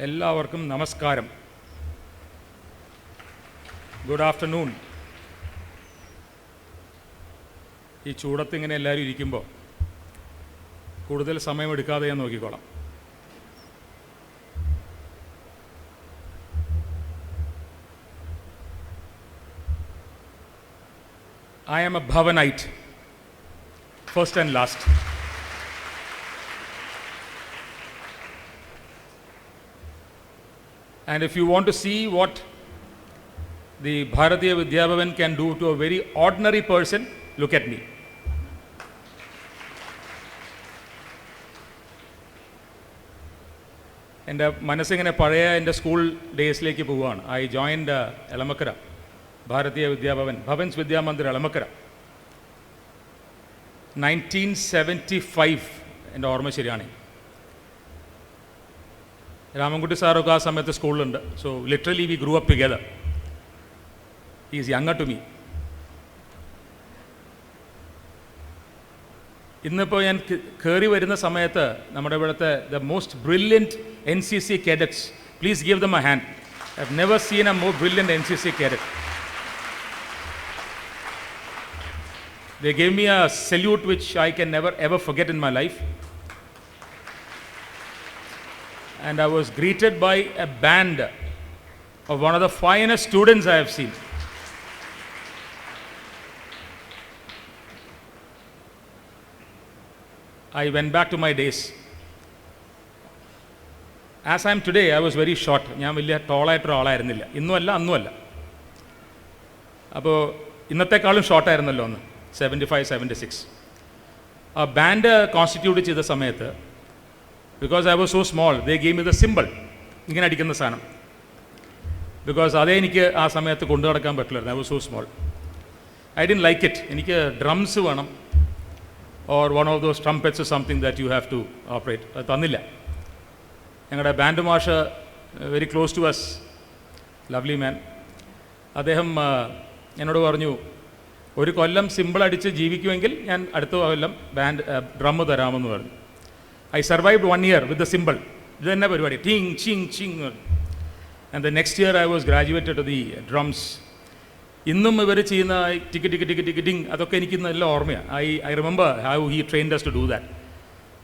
എല്ലാവർക്കും നമസ്കാരം. Good afternoon. ഈ ചൂടത്ത് ഇങ്ങനെ എല്ലാവരും ഇരിക്കുമ്പോൾ കൂടുതൽ സമയമെടുക്കാതെ ഞാൻ നോക്കിക്കോളാം. I am a Bhavanite, first and last. And if you want to see what the Bharatiya Vidya Bhavan can do to a very ordinary person, look at me. എൻ്റെ മനസ്സിങ്ങനെ പഴയ എൻ്റെ സ്കൂൾ ഡേയ്സിലേക്ക് പോവുകയാണ്. I joined Elamakkara Bharatiya Vidya Bhavan, Bhavan's Vidyamandir Elamakkara, 1975. എൻ്റെ ഓർമ്മ ശരിയാണ്. രാമൻകുട്ടി സാറൊക്കെ ആ സമയത്ത് സ്കൂളിലുണ്ട്. So literally we grew up together. He is younger to me. ഇന്നിപ്പോൾ ഞാൻ കയറി വരുന്ന സമയത്ത് നമ്മുടെ ഇവിടുത്തെ the most brilliant NCC cadets, please give them a hand. I have never seen a more brilliant NCC cadet. They gave me a salute which I can never ever forget in my life. And I was greeted by a band of one of the finest students I have seen. I went back to my days. As I am today, I was very short. ഞാൻ വലിയ ടോളായിട്ടൊരു ആളായിരുന്നില്ല. ഇന്നുമല്ല അന്നുമല്ല. അപ്പോൾ ഇന്നത്തെക്കാളും ഷോർട്ടായിരുന്നല്ലോ ഒന്ന്, 75, 76. ആ band constitute ചെയ്ത സമയത്ത്, because I was so small, they gave me the simple, ഇങ്ങനെ അടിക്കുന്ന സാധനം. ബിക്കോസ് അതേ എനിക്ക് ആ സമയത്ത് കൊണ്ടു നടക്കാൻ പറ്റില്ലായിരുന്നു. I was so small. I didn't like it. എനിക്ക് ഡ്രംസ് വേണം, or one of those trumpets something that you have to operate. അത് തന്നില്ല. ഞങ്ങളുടെ ബാൻഡ് മാഷ്, very close to us, lovely man, അദ്ദേഹം എന്നോട് പറഞ്ഞു, ഒരു കൊല്ലം സിമ്പിൾ അടിച്ച് ജീവിക്കുമെങ്കിൽ ഞാൻ അടുത്ത കൊല്ലം ബാൻഡ് ഡ്രം തരാമെന്ന് പറഞ്ഞു. I survived 1 year with the simple. ഇത് തന്നെ പരിപാടി, ടിങ് ചിങ് ചിങ്. And the next year I was graduated to the drums. ഇന്നും ഇവർ ചെയ്യുന്ന ടിക്ക് ടിക്ക് ടിക്ക് ടിക്ക് ടിങ്, അതൊക്കെ എനിക്ക് നല്ല ഓർമ്മയാണ്. I remember how he trained us to do that.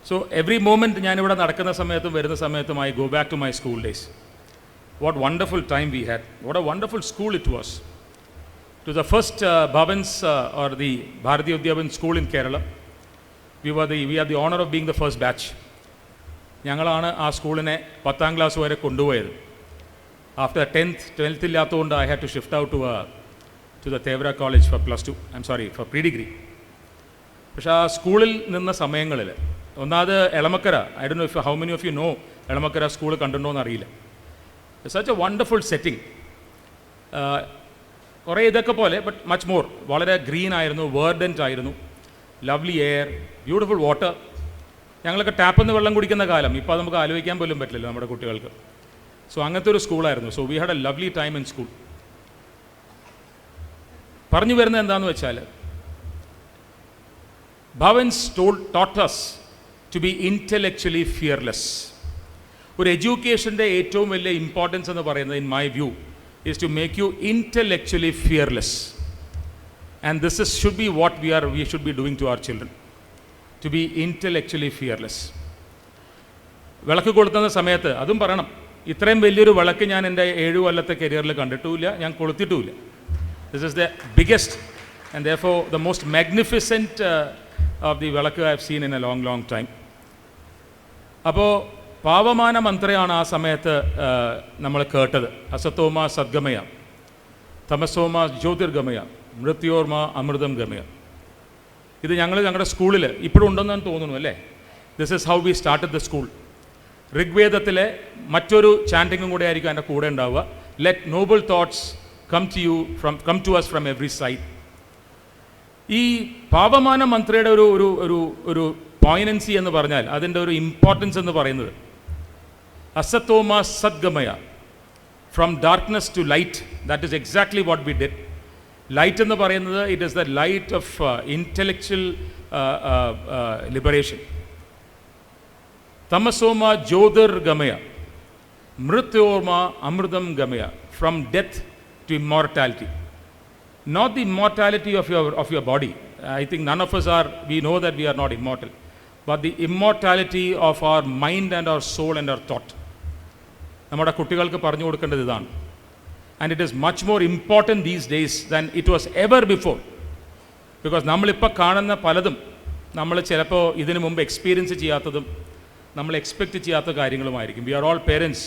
So every moment ഞാനിവിടെ നടക്കുന്ന സമയത്തും വരുന്ന സമയത്തും I go back to my school days. What wonderful time we had. What a wonderful school it was. To the first Bhavans or the Bharatiya Vidya Bhavan school in Kerala. We had the honor of being the first batch. ഞങ്ങളാണ് ആ സ്കൂളിനെ 10th class വരെ കൊണ്ടുപോയത്. After 10th ഇല്ലാത്തതുകൊണ്ട് I had to shift out to the Tevra College for for pre-degree. പക്ഷേ ആ സ്കൂളിൽ നിന്ന സമയങ്ങളിൽ ഒന്നാമത് Elamakkara, I don't know how many of you know Elamakkara school കണ്ടിട്ടുണ്ടോ എന്നറിയില്ല. Such a wonderful setting. കുറേ ഇതൊക്കെ പോലെ, ബട്ട് മച്ച് മോർ. വളരെ ഗ്രീൻ ആയിരുന്നു, വേർഡൻറ്റ് ആയിരുന്നു, ലവ്ലി എയർ, ബ്യൂട്ടിഫുൾ വാട്ടർ. ഞങ്ങളൊക്കെ ടാപ്പിൽ നിന്ന് വെള്ളം കുടിക്കുന്ന കാലം ഇപ്പോൾ നമുക്ക് ആലോചിക്കാൻ പോലും പറ്റില്ലല്ലോ നമ്മുടെ കുട്ടികൾക്ക്. സോ അങ്ങനത്തെ ഒരു സ്കൂളായിരുന്നു. So we had a lovely time in school. പറഞ്ഞു വരുന്നത് എന്താണെന്ന് വെച്ചാൽ, Bhavans taught us to be intellectually fearless. ഒരു എഡ്യൂക്കേഷൻ്റെ ഏറ്റവും വലിയ ഇമ്പോർട്ടൻസ് എന്ന് പറയുന്നത്, in my view, is to make you intellectually fearless. And this should be what we should be doing to our children, to be intellectually fearless. വിളക്ക് കൊളുത്തുന്ന സമയത്ത് അതും പറയണം, ഇത്രയും വലിയൊരു വിളക്ക് ഞാൻ എൻ്റെ 7 കൊല്ലത്തെ കരിയറിൽ കണ്ടിട്ടുമില്ല, ഞാൻ കൊളുത്തിട്ടുമില്ല. This is the biggest and therefore the most magnificent of the വിളക്ക് I have seen in a long time. അപ്പോൾ പാവമാന മന്ത്രയാണ് ആ സമയത്ത് നമ്മൾ കേട്ടത്. അസത്തോമ സദ്ഗമയ, തമസോമ ജ്യോതിർഗമയ, മൃത്യോർമ അമൃതം ഗമയ. ഇത് ഞങ്ങളുടെ സ്കൂളിൽ ഇപ്പോഴും ഉണ്ടെന്ന് തോന്നുന്നു അല്ലേ? This is how we started the school. ഋഗ്വേദത്തിലെ മറ്റൊരു ചാൻറ്റിങ്ങും കൂടെ ആയിരിക്കും എൻ്റെ കൂടെ ഉണ്ടാവുക. Let noble thoughts come to us from every side. ഈ പാപമാന മന്ത്രയുടെ ഒരു പോയിനൻസി എന്ന് പറഞ്ഞാൽ, അതിൻ്റെ ഒരു ഇമ്പോർട്ടൻസ് എന്ന് പറയുന്നത്, അസത്തോമ സദ്ഗമയ, from darkness to light. That is exactly what we did. Light എന്ന് പറയുന്നത്, it is the light of intellectual liberation. തമസോമ ജ്യോതിർഗമയ, Mrityorma Amritam Gamaya, from death to immortality. Not the immortality of your body. I think none of us are, we know that we are not immortal. But the immortality of our mind and our soul and our thought. നമ്മുടെ കുട്ടികൾക്ക് പറഞ്ഞു കൊടുക്കേണ്ടത് ഇതാണ്. And it is much more important these days than it was ever before. Because നമ്മളിപ്പോൾ കാണുന്ന പലതും നമ്മൾ ചിലപ്പോൾ ഇതിനു മുമ്പ് എക്സ്പീരിയൻസ് ചെയ്യാത്തതും നമ്മൾ എക്സ്പെക്റ്റ് ചെയ്യാത്ത കാര്യങ്ങളുമായിരിക്കും. We are all parents.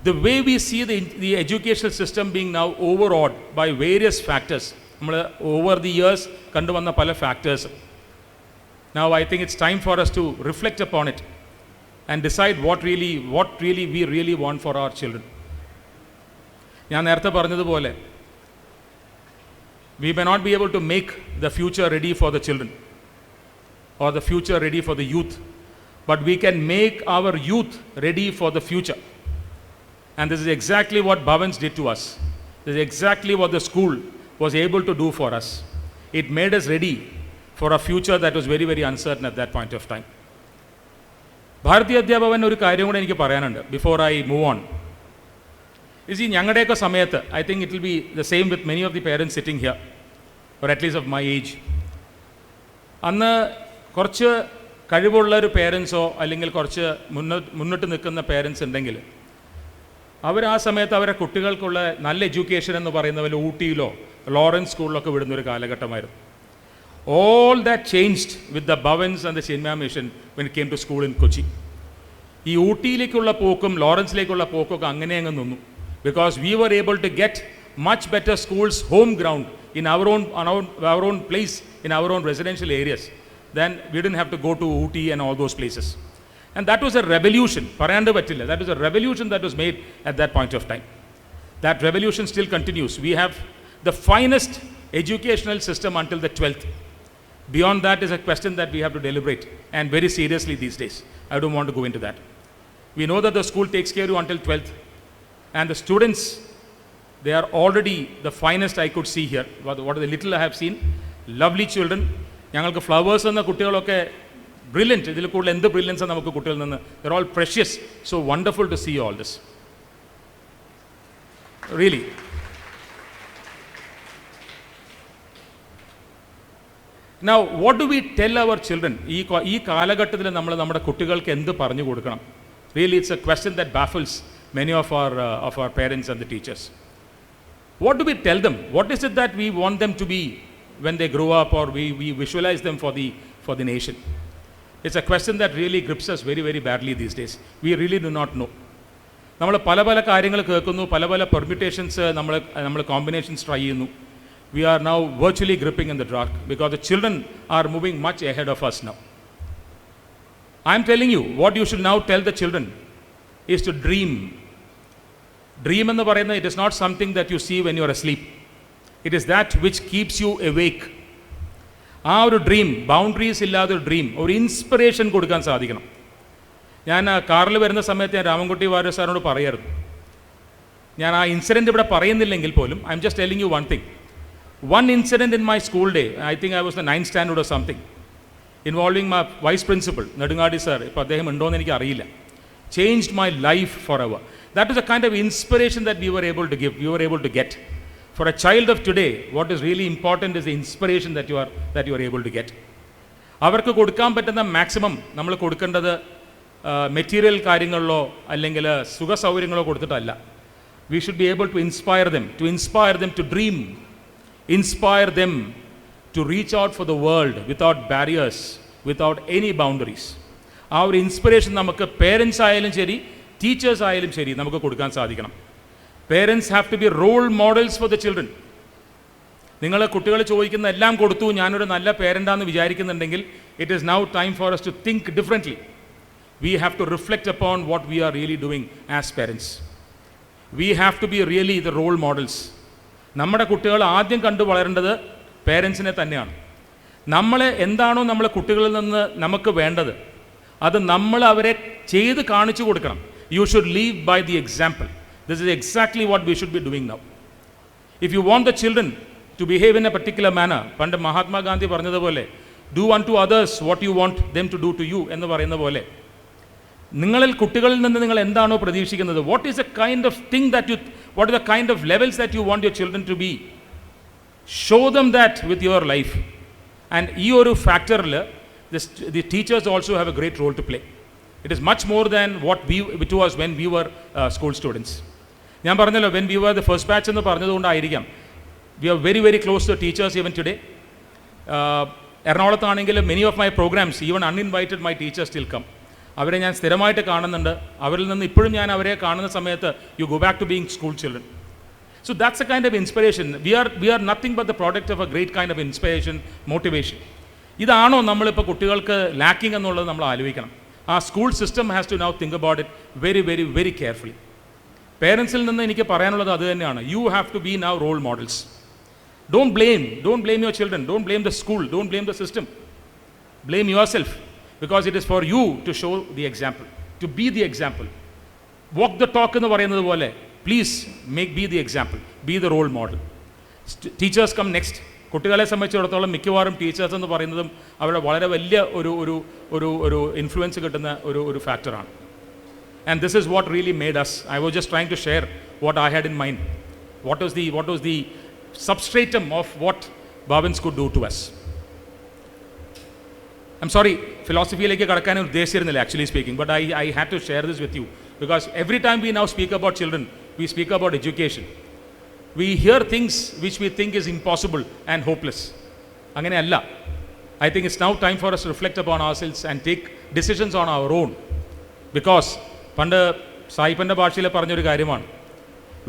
The way we see the educational system being now overawed by various factors. നമ്മൾ over the years കണ്ടുവന്ന പല factors. Now I think it's time for us to reflect upon it and decide what really we really want for our children. ഞാൻ നേരത്തെ പറഞ്ഞതുപോലെ we may not be able to make the future ready for the children or the future ready for the youth, but we can make our youth ready for the future. And this is exactly what Bhavans did to us. This is exactly what the school was able to do for us. It made us ready for a future that was very, very uncertain at that point of time. ഭാരതീയ അധ്യാപകൻ ഒരു കാര്യം കൂടെ എനിക്ക് പറയാനുണ്ട് before I move on. ഈ ഞങ്ങളുടെയൊക്കെ സമയത്ത് I think it will be the same with many of the parents sitting here or at least of my age. അന്ന് കുറച്ച് കഴിവുള്ള ഒരു പേരൻസോ അല്ലെങ്കിൽ കുറച്ച് മുന്നോട്ട് നിൽക്കുന്ന പേരൻസ് ഉണ്ടെങ്കിൽ അവർ ആ സമയത്ത് അവരുടെ കുട്ടികൾക്കുള്ള നല്ല എഡ്യൂക്കേഷൻ എന്ന് പറയുന്ന പോലെ ഊട്ടിയിലോ ലോറൻസ് സ്കൂളിലൊക്കെ വിടുന്നൊരു കാലഘട്ടമായിരുന്നു. All that changed with the Bhavans and the Chinmaya Mission when it came to school in Kochi. ഈ ഊട്ടിയിലേക്കുള്ള പോക്കും ലോറൻസിലേക്കുള്ള പോക്കൊക്കെ അങ്ങനെ അങ്ങ് നിന്നു. Because we were able to get much better schools home ground in our own place, in our own residential areas. Then we didn't have to go to Ooty and all those places. And that was a revolution. Parayanda pattilla. That was a revolution that was made at that point of time. That revolution still continues. We have the finest educational system until the 12th. Beyond that is a question that we have to deliberate and very seriously these days. I don't want to go into that. We know that the school takes care of you until 12th. And the students, they are already the finest I could see here. What the little I have seen. Lovely children. ഞങ്ങൾക്ക് flowers എന്ന കുട്ടികളൊക്കെ brilliant. ഇതിൽ കൂടുതൽ എന്ത് ബ്രില്യൻസാണ് നമുക്ക് കുട്ടികളിൽ നിന്ന്. They're all precious. So wonderful to see all this. Really. Now, what do we tell our children? ഈ കാലഘട്ടത്തിൽ നമ്മൾ നമ്മുടെ കുട്ടികൾക്ക് എന്ത് പറഞ്ഞു കൊടുക്കണം? Really, it's a question that baffles many of our parents and the teachers. What do we tell them? What is it that we want them to be when they grow up, or we visualize them for the nation? It's a question that really grips us very, very badly these days. We really do not know. നമ്മൾ പല കാര്യങ്ങൾ കേൾക്കുന്നു, പല permutations നമ്മൾ combinations try ചെയ്യുന്നു. We are now virtually gripping in the dark because the children are moving much ahead of us now. I am telling you, what you should now tell the children is to dream. Dream എന്ന് പറയുന്നത് it is not something that you see when you are asleep. It is that which keeps you awake. ആ ഒരു dream, boundaries ഇല്ലാതെ ഒരു dream, ഒരു inspiration കൊടുക്കാൻ സാധിക്കണം. ഞാൻ കാറിൽ വരുന്ന സമയത്ത് ഞാൻ രാമൻകുട്ടി വാര്യർ സാറിനോട് പറയായിരുന്നു. ഞാൻ ആ ഇൻസിഡൻറ്റ് ഇവിടെ പറയുന്നില്ലെങ്കിൽ പോലും I am just telling you one thing. One incident in my school day, I think I was the 9th standard or something, involving my vice principal, Nadungadi sir, ഇപ്പോൾ അദ്ദേഹം ഉണ്ടോയെന്ന് എനിക്ക് അറിയില്ല, changed my life forever. That is a kind of inspiration that we were able to give, we were able to get. For a child of today, what is really important is the inspiration that you are able to get. അവർക്ക് കൊടുക്കാൻ പറ്റുന്ന maximum നമ്മൾ കൊടുക്കേണ്ടത് material കാര്യങ്ങളിലോ അല്ലെങ്കിൽ സുഖ സൗകര്യങ്ങളോ കൊടുത്തിട്ടല്ല. We should be able to inspire them to dream. Inspire them to reach out for the world without barriers, without any boundaries. ആ ഒരു inspiration നമുക്ക് പേരൻസ് ആയാലും ശരി, ടീച്ചേഴ്സ് ആയാലും ശരി നമുക്ക് കൊടുക്കാൻ സാധിക്കണം. Parents have to be role models for the children. നിങ്ങൾ കുട്ടികൾ ചോദിക്കുന്ന എല്ലാം കൊടുത്തു, ഞാനൊരു നല്ല പേരൻ്റാന്ന് വിചാരിക്കുന്നുണ്ടെങ്കിൽ it is now time for us to think differently. We have to reflect upon what we are really doing as parents. We have to be really the role models. നമ്മുടെ കുട്ടികൾ ആദ്യം കണ്ടു വളരേണ്ടത് പേരൻസിനെ തന്നെയാണ്. നമ്മളെ എന്താണോ നമ്മളെ കുട്ടികളിൽ നിന്ന് നമുക്ക് വേണ്ടത് അത് നമ്മൾ അവരെ ചെയ്ത് കാണിച്ചു കൊടുക്കണം. You should leave by the example. This is exactly what we should be doing now. If you want the children to behave in A particular manor, പണ്ട് മഹാത്മാഗാന്ധി പറഞ്ഞതുപോലെ do un to others what you want them to do to you എന്ന് പറയുന്ന പോലെ, നിങ്ങളിൽ കുട്ടികളിൽ നിന്ന് നിങ്ങൾ എന്താണോ പ്രതീക്ഷിക്കുന്നത്, what is A kind of thing that you, what is the kind of levels that you want your children to be, show them that with your life. And ഈ ഒരു ഫാക്ടറിൽ the teachers also have a great role to play. It is much more than it was when we were school students. ഞാൻ പറഞ്ഞല്ലോ, when we were the first batch എന്ന് പറഞ്ഞതുകൊണ്ടായിരിക്കാം we are very very close to teachers even today. എറണാകുളത്താണെങ്കിൽ many of my programmes, even uninvited my teachers still come. അവരെ ഞാൻ സ്ഥിരമായിട്ട് കാണുന്നുണ്ട്. അവരിൽ നിന്ന് ഇപ്പോഴും ഞാൻ അവരെ കാണുന്ന സമയത്ത് you go back to being school children. So that's a kind of inspiration. We are nothing but the product of a great kind of inspiration, motivation. ഇതാണോ നമ്മളിപ്പോൾ കുട്ടികൾക്ക് ലാക്കിംഗ് എന്നുള്ളത് നമ്മൾ ആലോചിക്കണം. ആ school system has to now think about it very very very carefully. പേരൻസിൽ നിന്ന് എനിക്ക് പറയാനുള്ളത് അത് തന്നെയാണ്. You have to be now role models. Don't blame your children, don't blame the school, don't blame the system. Blame yourself, because it is for you to show the example, to be the example. Walk the talk എന്ന് പറയുന്നത് പോലെ, please be the example, be the role model. Teachers come next. കുട്ടികളെ സംബന്ധിച്ചിടത്തോളം മിക്കവാറും teachers എന്ന് പറയുന്നതും അവരുടെ വളരെ വലിയ ഒരു ഇൻഫ്ലുവൻസ് കിട്ടുന്ന ഒരു ഫാക്ടറാണ്. And this is what really made us. I was just trying to share what I had in mind. What was the substratum of what Bhavans could do to us. I'm sorry, philosophy-യിലേക്ക് കടക്കാൻ ഉദ്ദേശിച്ചിരുന്നില്ല actually speaking, but I had to share this with you, because every time we now speak about children, we speak about education. We hear things which we think is impossible and hopeless. അങ്ങനെയല്ല. I think it's now time for us to reflect upon ourselves and take decisions on our own, because പണ്ട് സായിപ്പൻ്റെ ഭാഷയിൽ പറഞ്ഞൊരു കാര്യമാണ്,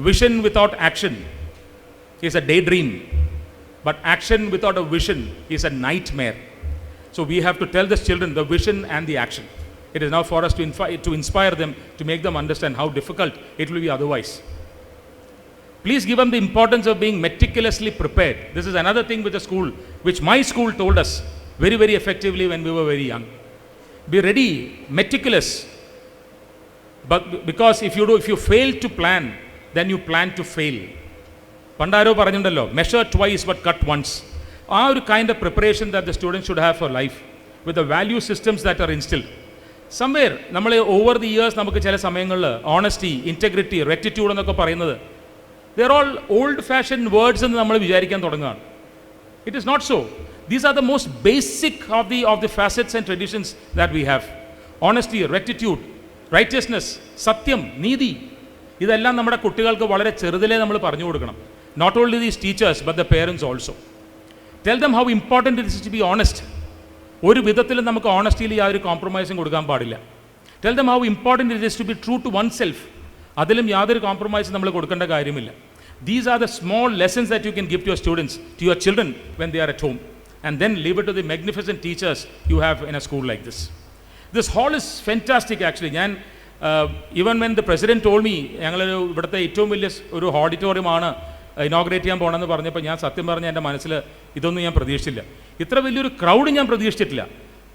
vision without action is a daydream, but action without a vision is a nightmare. So we have to tell the children the vision and the action. It is now for us to inspire them, to make them understand how difficult it will be otherwise. Please give them the importance of being meticulously prepared. This is another thing with the school, which my school told us very very effectively when we were very young. Be ready, meticulous. But because if you fail to plan, then you plan to fail. പണ്ടാരോ പറഞ്ഞിട്ടുണ്ടല്ലോ, measure twice but cut once. ആ ഒരു kind of preparation that the student should have for life with the value systems that are instilled somewhere. നമ്മൾ over the years നമുക്ക് ചില സമയങ്ങളിൽ honesty, integrity, rectitude എന്നൊക്കെ പറയുന്നത് they're all old fashion words എന്ന് നമ്മൾ വിചാരിക്കാൻ തുടങ്ങുകയാണ്. It is not so. These are the most basic of the facets and traditions that we have. Honesty, rectitude, righteousness, സത്യം, നീതി, ഇതെല്ലാം നമ്മുടെ കുട്ടികൾക്ക് വളരെ ചെറുതിലേ നമ്മൾ പറഞ്ഞു കൊടുക്കണം. Not only these teachers, but the parents also. Tell them how important it is to be honest. ഒരു വിധത്തിലും നമുക്ക് ഓണസ്റ്റിയിൽ യാതൊരു കോംപ്രമൈസും കൊടുക്കാൻ പാടില്ല. Tell them how important it is to be true to oneself. അതിലും യാതൊരു കോംപ്രമൈസും നമ്മൾ കൊടുക്കേണ്ട കാര്യമില്ല. These are the small lessons that you can give to your students, to your children when they are at home. And then leave it to the magnificent teachers you have in a school like this. This hall is fantastic actually. Even when the president told me, ഞങ്ങൾ ഇവിടുത്തെ ഏറ്റവും വലിയ ഒരു ഓഡിറ്റോറിയമാണ് inaugurate ചെയ്യാൻ പോകണമെന്ന് പറഞ്ഞപ്പോൾ ഞാൻ സത്യം പറഞ്ഞ എൻ്റെ മനസ്സിൽ ഇതൊന്നും ഞാൻ പ്രതീക്ഷിച്ചില്ല. ഇത്ര വലിയൊരു ക്രൗഡ് ഞാൻ പ്രതീക്ഷിച്ചിട്ടില്ല.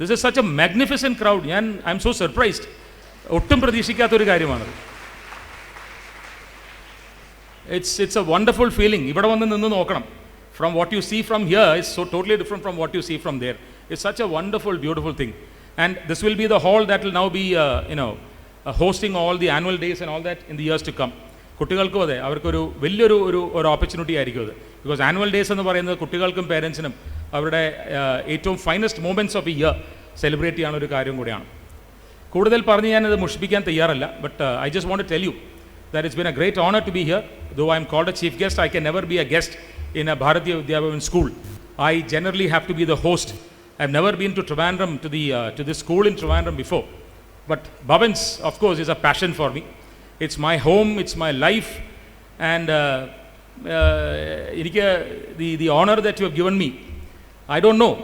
This is such a magnificent crowd. I am so surprised. ഒട്ടും പ്രതീക്ഷിക്കാത്തൊരു കാര്യമാണത്. It's a wonderful feeling. ഇവിടെ വന്ന് നിന്ന് നോക്കണം. From what you see from here is so totally different from what you see from there. It's such a wonderful beautiful thing. And this will be the hall that will now be hosting all the annual days and all that in the years to come. കുട്ടികൾക്കും അതെ, അവർക്കൊരു വലിയൊരു opportunity ആയിരിക്കും അത്. Because annual days എന്ന് പറയുന്നത് കുട്ടികൾക്കും പേരൻസിനും അവരുടെ ഏറ്റവും finest moments of a year celebrate ചെയ്യാൻ ഒരു കാര്യം കൂടിയാണ്. കൂടുതൽ പറഞ്ഞ് ഞാനത് മുഷിപ്പിക്കാൻ തയ്യാറല്ല. But I just want to tell you that it's been a great honor to be here. Though I am called a chief guest, I can never be a guest in a Bharatiya Vidyabavan school. I generally have to be the host. I have never been to Trivandrum, to this school in Trivandrum before. But Bhavans, of course, is a passion for me. It's my home, it's my life, and the honor that you have given me, I don't know.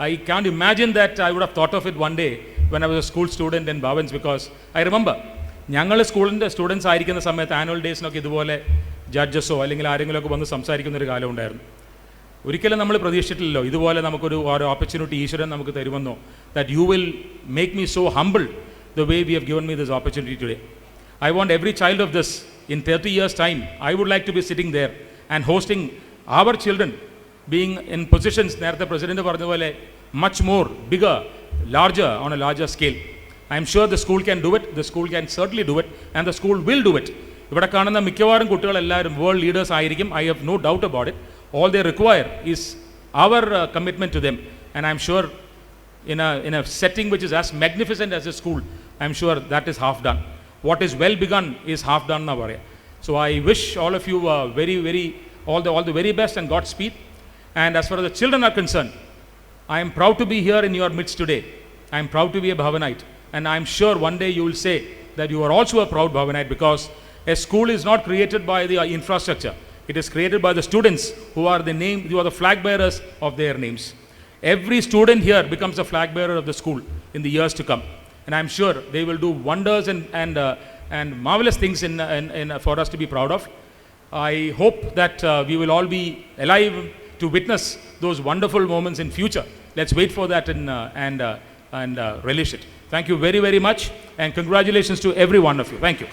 I can't imagine that I would have thought of it one day when I was a school student in Bhavans, because I remember ഞങ്ങൾ സ്കൂളിൻ്റെ students ആയിരിക്കുന്ന സമയത്ത് annual ഡേയ്സിനൊക്കെ ഇതുപോലെ ജഡ്ജസോ അല്ലെങ്കിൽ ആരെങ്കിലുമൊക്കെ വന്ന് സംസാരിക്കുന്നൊരു കാലം ഉണ്ടായിരുന്നു. ഒരിക്കലും നമ്മൾ പ്രതീക്ഷിച്ചിട്ടില്ലല്ലോ ഇതുപോലെ നമുക്കൊരു ഓപ്പർച്യൂണിറ്റി ഈശ്വരൻ നമുക്ക് തരുമെന്നോ. That you will make me so humble the way we have given me this opportunity today. I want every child of this in 30 years' time, I would like to be sitting there and hosting our children, being in positions, നേരത്തെ president പറഞ്ഞ പോലെ, much more bigger, larger, on a larger scale. I'm sure the school can do it, the school can certainly do it, and the school will do it. ഇവിടെ കാണുന്ന മിക്കവാറും കുട്ടികളെല്ലാവരും world leaders ആയിരിക്കും. I have no doubt about it. All they require is our commitment to them, and I'm sure in a setting which is as magnificent as a school, I'm sure that is half done. What is well begun is half done now. So I wish all of you all the very best and Godspeed. And as far as the children are concerned, I am proud to be here in your midst today. I am proud to be a Bhavanite, and I am sure one day you will say that you are also a proud Bhavanite, because a school is not created by the infrastructure. It is created by the students who are the flag bearers of their names. Every student here becomes a flag bearer of the school in the years to come, and I am sure they will do wonders and marvelous things for us to be proud of. I hope that we will all be alive to witness those wonderful moments in future. Let's wait for that and relish it. Thank you very, very much, and congratulations to every one of you. Thank you.